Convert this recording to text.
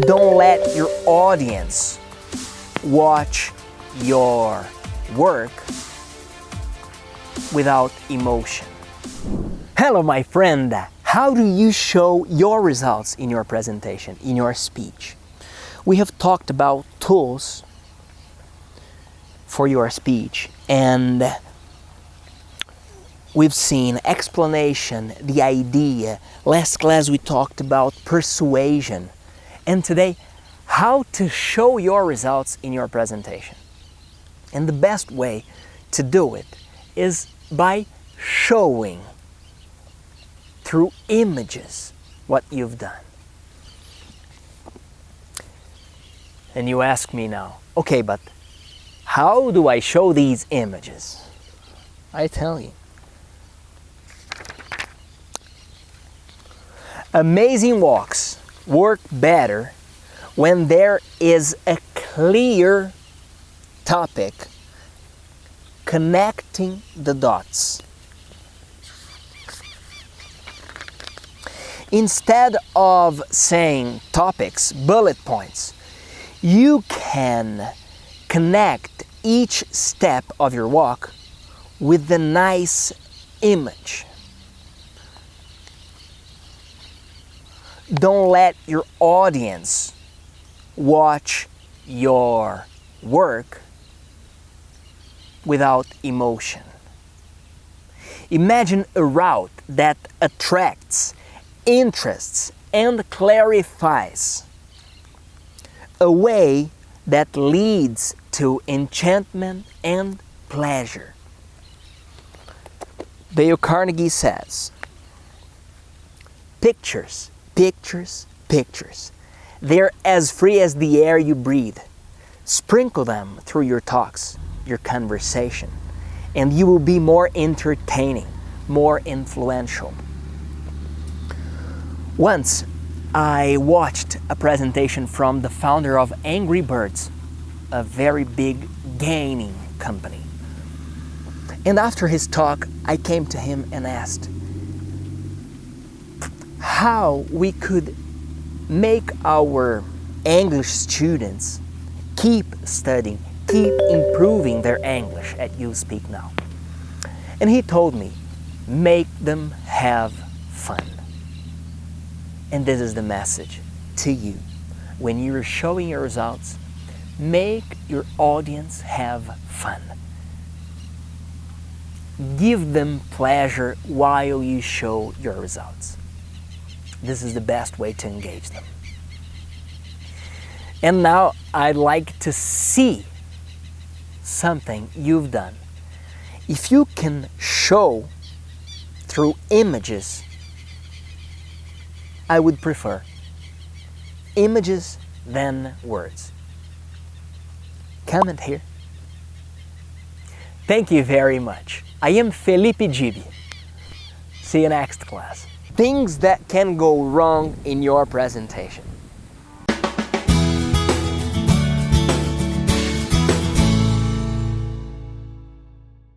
Don't let your audience watch your work without emotion. Hello, my friend. How do you show your results in your presentation, in your speech? We have talked about tools for your speech, and we've seen explanation, the idea. Last class we talked about persuasion. And today, how to show your results in your presentation. And the best way to do it is by showing through images what you've done. And you ask me now, okay, but how do I show these images? I tell you. Amazing walks work better when there is a clear topic connecting the dots. Instead of saying topics, bullet points, you can connect each step of your walk with a nice image. Don't let your audience watch your work without emotion. Imagine a route that attracts, interests, and clarifies. A way that leads to enchantment and pleasure. Dale Carnegie says, pictures, pictures, pictures. They're as free as the air you breathe. Sprinkle them through your talks, your conversation, and you will be more entertaining, more influential. Once, I watched a presentation from the founder of Angry Birds, a very big gaming company. And after his talk, I came to him and asked how we could make our English students keep studying, keep improving their English at You Speak Now. And he told me, make them have fun. And this is the message to you. When you're showing your results, make your audience have fun. Give them pleasure while you show your results. This is the best way to engage them. And now I'd like to see something you've done. If you can show through images, I would prefer images than words. Comment here. Thank you very much. I am Felipe Gibi. See you next class. Things that can go wrong in your presentation.